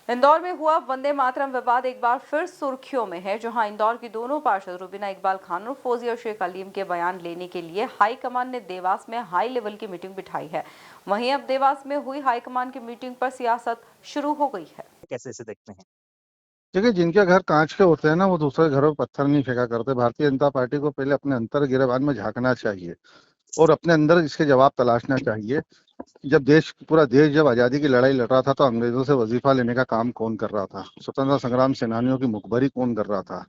इंदौर में हुआ वंदे मातरम विवाद एक बार फिर सुर्खियों में है, जहां इंदौर की दोनों पार्षद रुबीना इकबाल खान और फौजिया शेख अलीम के बयान लेने के लिए हाईकमान ने देवास में हाई लेवल की मीटिंग बिठाई है। वहीं अब देवास में हुई हाईकमान की मीटिंग पर सियासत शुरू हो गई है। कैसे इसे देखते हैं? देखिए, जिनके घर कांच के होते हैं ना, वो दूसरे घरों पर पत्थर नहीं फेंका करते। भारतीय जनता पार्टी को पहले अपने अंतर गिरेबान में झांकना चाहिए और अपने अंदर इसके जवाब तलाशना चाहिए। जब पूरा देश जब आजादी की लड़ाई लड़ रहा था, तो अंग्रेजों से वजीफा लेने का काम कौन कर रहा था? स्वतंत्रता संग्राम सेनानियों की मुखबरी कौन कर रहा था?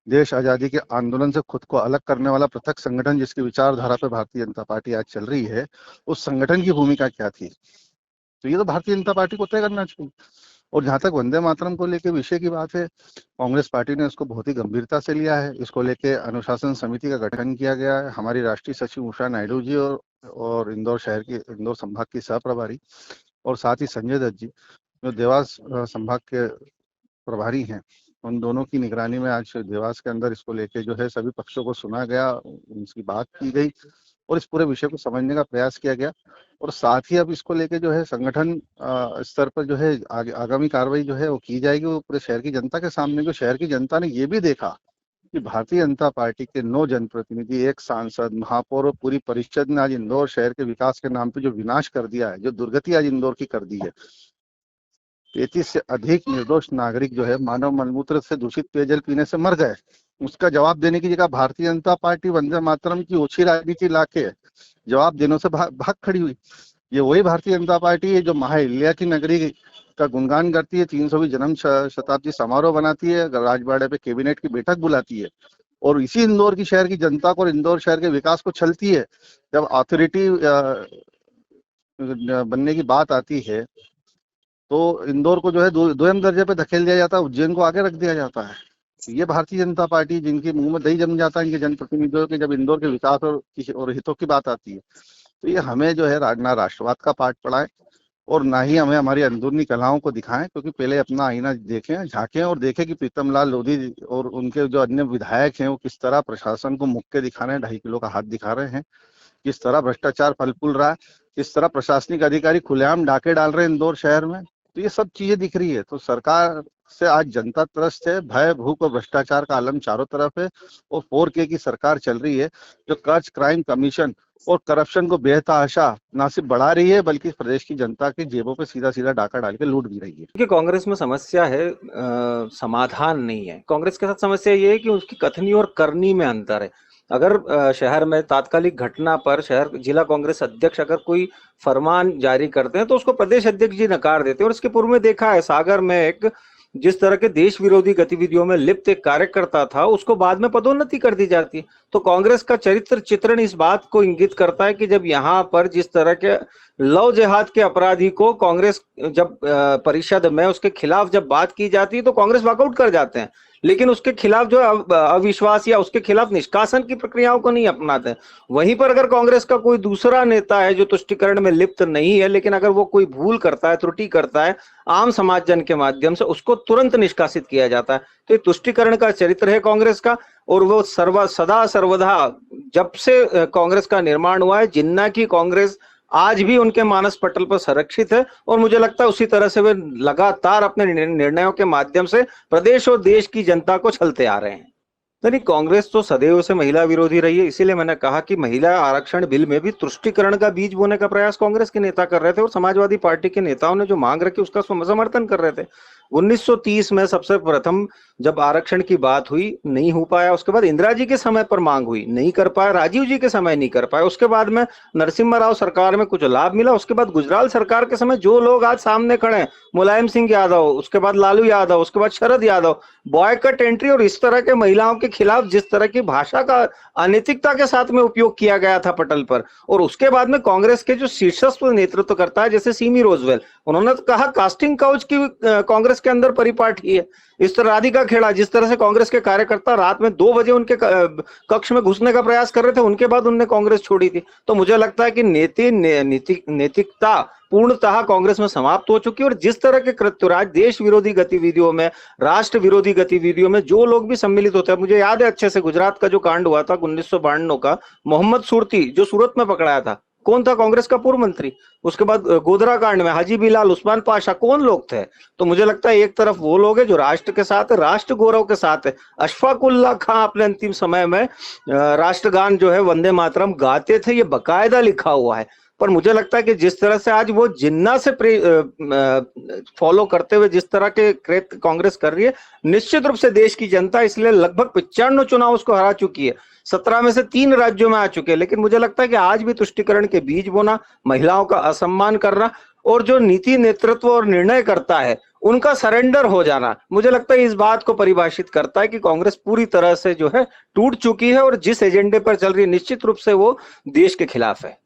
देश आजादी के आंदोलन से खुद को अलग करने वाला पृथक संगठन, जिसकी विचारधारा पे भारतीय जनता पार्टी आज चल रही है, उस संगठन की भूमिका क्या थी? तो ये तो भारतीय जनता पार्टी को तय करना चाहिए। और जहां तक वंदे मातरम को लेके विषय की बात है, कांग्रेस पार्टी ने इसको बहुत ही गंभीरता से लिया है। इसको लेके अनुशासन समिति का गठन किया गया है। हमारी राष्ट्रीय सचिव उषा नायडू जी और इंदौर संभाग की सह प्रभारी, और साथ ही संजय दत्त जी जो देवास संभाग के प्रभारी हैं, उन दोनों की निगरानी में आज देवास के अंदर इसको लेके जो है सभी पक्षों को सुना गया, उनकी बात की गई और इस पूरे विषय को समझने का प्रयास किया गया। और साथ ही अब इसको लेके जो है संगठन स्तर पर जो है आगामी कार्रवाई जो है वो की जाएगी, वो पूरे शहर की जनता के सामने। जो शहर की जनता ने ये भी देखा कि भारतीय जनता पार्टी के 9 जनप्रतिनिधि, एक सांसद, महापौर और पूरी परिषद ने आज इंदौर शहर के विकास के नाम पे जो विनाश कर दिया है, जो दुर्गति आज इंदौर की कर दी है। 33 से अधिक निर्दोष नागरिक जो है मानव मलमूत्र से दूषित पेयजल पीने से मर गए। उसका जवाब देने की जगह भारतीय जनता पार्टी वंदे मातरम की ओछी राजनीति लाके जवाब देने से भाग खड़ी हुई। ये वही भारतीय जनता पार्टी है जो महाइल्या की नगरी का गुणगान करती है, 300वीं जन्म शताब्दी समारोह बनाती है, राजवाड़े पे कैबिनेट की बैठक बुलाती है और इसी इंदौर की शहर की जनता को और इंदौर शहर के विकास को छलती है। जब अथॉरिटी बनने की बात आती है तो इंदौर को जो है दोयम दर्जे पे धकेल दिया जाता है, उज्जैन को आगे रख दिया जाता है। ये भारतीय जनता पार्टी जिनके मुंह में दही जम जाता है इनके जनप्रतिनिधियों के, जब इंदौर के विकास और हितों की बात आती है, तो ये हमें जो है ना राष्ट्रवाद का पाठ पढ़ाए और ना ही हमें हमारी अंदरूनी कलाओं को दिखाएं। क्योंकि पहले अपना आईना देखें, झांकें और देखें कि प्रीतम लाल लोधी और उनके जो अन्य विधायक हैं वो किस तरह प्रशासन को मुक्के दिखा रहे हैं, 2.5 किलो का हाथ दिखा रहे हैं, किस तरह भ्रष्टाचार फल फूल रहा है, किस तरह प्रशासनिक अधिकारी खुलेआम डाके डाल रहे हैं इंदौर शहर में। तो ये सब चीजें दिख रही है। तो सरकार से आज जनता त्रस्त है, भय भूख और भ्रष्टाचार का आलम चारों तरफ है और 4K की सरकार चल रही है जो कर्ज क्राइम कमीशन और करप्शन को बेतहाशा ना सिर्फ बढ़ा रही है बल्कि प्रदेश की जनता की जेबों पे सीधा सीधा डाका डाल के लूट भी रही है। क्योंकि कांग्रेस में समस्या है, समाधान नहीं है। कांग्रेस के साथ समस्या ये है कि उसकी कथनी और करनी में अंतर है। अगर शहर में तात्कालिक घटना पर जिला कांग्रेस अध्यक्ष अगर कोई फरमान जारी करते हैं तो उसको प्रदेश अध्यक्ष जी नकार देते हैं। और इसके पूर्व में देखा है सागर में एक जिस तरह के देश विरोधी गतिविधियों में लिप्त एक कार्यकर्ता था, उसको बाद में पदोन्नति कर दी जाती है। तो कांग्रेस का चरित्र चित्रण इस बात को इंगित करता है कि जब यहाँ पर जिस तरह के लव जिहाद के अपराधी को कांग्रेस जब परिषद में उसके खिलाफ जब बात की जाती है तो कांग्रेस वॉकआउट कर जाते हैं, लेकिन उसके खिलाफ जो अविश्वास या उसके खिलाफ निष्कासन की प्रक्रियाओं को नहीं अपनाते। वहीं पर अगर कांग्रेस का कोई दूसरा नेता है जो तुष्टीकरण में लिप्त नहीं है, लेकिन अगर वो कोई भूल करता है, त्रुटि करता है आम समाज जन के माध्यम से, उसको तुरंत निष्कासित किया जाता है। तो ये तुष्टीकरण का चरित्र है कांग्रेस का। और वो सदा सर्वदा जब से कांग्रेस का निर्माण हुआ है, जिन्ना की कांग्रेस आज भी उनके मानस पटल पर संरक्षित है। और मुझे लगता है उसी तरह से वे लगातार अपने निर्णयों के माध्यम से प्रदेश और देश की जनता को छलते आ रहे हैं। नहीं, कांग्रेस तो सदैव से महिला विरोधी रही है। इसीलिए मैंने कहा कि महिला आरक्षण बिल में भी तुष्टीकरण का बीज बोने का प्रयास कांग्रेस के नेता कर रहे थे और समाजवादी पार्टी के नेताओं ने जो मांग रखी उसका समर्थन कर रहे थे। 1930 में सबसे प्रथम जब आरक्षण की बात हुई, नहीं हो पाया। उसके बाद इंदिरा जी के समय पर मांग हुई, नहीं कर पाया। राजीव जी के समय नहीं कर पाए। उसके बाद में नरसिम्हा राव सरकार में कुछ लाभ मिला। उसके बाद गुजराल सरकार के समय जो लोग आज सामने खड़े हैं, मुलायम सिंह यादव, उसके बाद लालू यादव, उसके बाद शरद यादव, बॉयकट एंट्री और इस तरह के महिलाओं के खिलाफ जिस तरह की भाषा का अनैतिकता के साथ में उपयोग किया गया था पटल पर। और उसके बाद में कांग्रेस के जो शीर्षस्थ नेतृत्व करता है जैसे सीमी रोजवेल, उन्होंने तो कहा कास्टिंग काउच की कांग्रेस के अंदर परिपाटी है। इस तरह राधिका खेड़ा, जिस तरह से कांग्रेस के कार्यकर्ता रात में 2 बजे उनके कक्ष में घुसने का प्रयास कर रहे थे, उनके बाद उन्होंने कांग्रेस छोड़ी थी। तो मुझे लगता है कि नैतिकता पूर्णतः कांग्रेस में समाप्त हो चुकी है। और जिस तरह के कृत्यराज देश विरोधी गतिविधियों में, राष्ट्र विरोधी गतिविधियों में जो लोग भी सम्मिलित होते हैं, मुझे याद है अच्छे से गुजरात का जो कांड हुआ था 1992 का, मोहम्मद सुरती जो सूरत में पकड़ाया था, कौन था कांग्रेस का पूर्व मंत्री? उसके बाद गोधरा कांड में हाजी बिलाल, उस्मान पाशा, कौन लोग थे? तो मुझे लगता है एक तरफ वो लोग हैं जो राष्ट्र के साथ है, राष्ट्र गौरव के साथ है। अशफाक उल्लाह खां अपने अंतिम समय में राष्ट्रगान जो है वंदे मातरम गाते थे, ये बकायदा लिखा हुआ है। पर मुझे लगता है कि जिस तरह से आज वो जिन्ना से फॉलो करते हुए जिस तरह के कृत्य कांग्रेस कर रही है, निश्चित रूप से देश की जनता इसलिए लगभग 95 चुनाव उसको हरा चुकी है। 17 में से 3 राज्यों में आ चुके हैं। लेकिन मुझे लगता है कि आज भी तुष्टिकरण के बीज बोना, महिलाओं का असम्मान करना और जो नीति नेतृत्व और निर्णय करता है उनका सरेंडर हो जाना, मुझे लगता है इस बात को परिभाषित करता है कि कांग्रेस पूरी तरह से जो है टूट चुकी है और जिस एजेंडे पर चल रही है निश्चित रूप से वो देश के खिलाफ है।